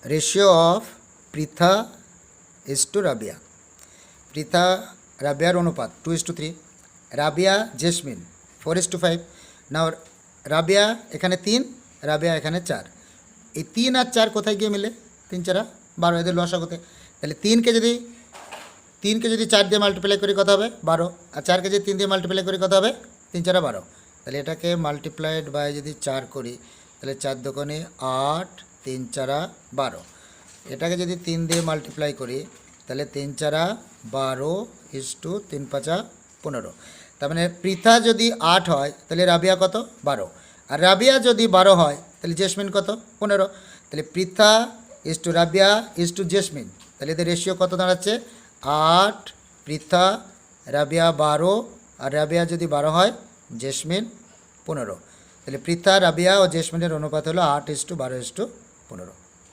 Ratio of Pritha is to Rabia. Pritha রাবিয়ার অনুপাত 2:3, Rabiya jasmine 4:5। নাও রাবিয়া এখানে 3, রাবিয়া এখানে 4। এই 3 আর 4 কোথায় গিয়ে মিলে? 3 4 12, এদের লসাগুতে। তাহলে 3কে যদি 4 দিয়ে মাল্টিপ্লাই করি কত হবে? 12। আর 4কে যদি 3 দিয়ে মাল্টিপ্লাই করি কত হবে? 3 4 12। তাহলে এটাকে মাল্টিপ্লাইড বাই যদি 4 করি তাহলে 4 দোকানে 8, 3 4 12। এটাকে যদি 3 দিয়ে মাল্টিপ্লাই করি তাহলে 3 4 12 = 3 5 15। তার মানে পৃথা যদি 8 হয় তাহলে রাবিয়া কত? 12। আর রাবিয়া যদি 12 হয় তাহলে জেসমিন কত? 15। তাহলে পৃথা = রাবিয়া = জেসমিন। তাহলে এদের রেশিও কত দাঁড়াচ্ছে? 8 পৃথা, রাবিয়া 12। আর রাবিয়া যদি 12 হয়, জেসমিন 15। তাহলে পৃথা, রাবিয়া ও জেসমিনের অনুপাত হলো 8:12:15।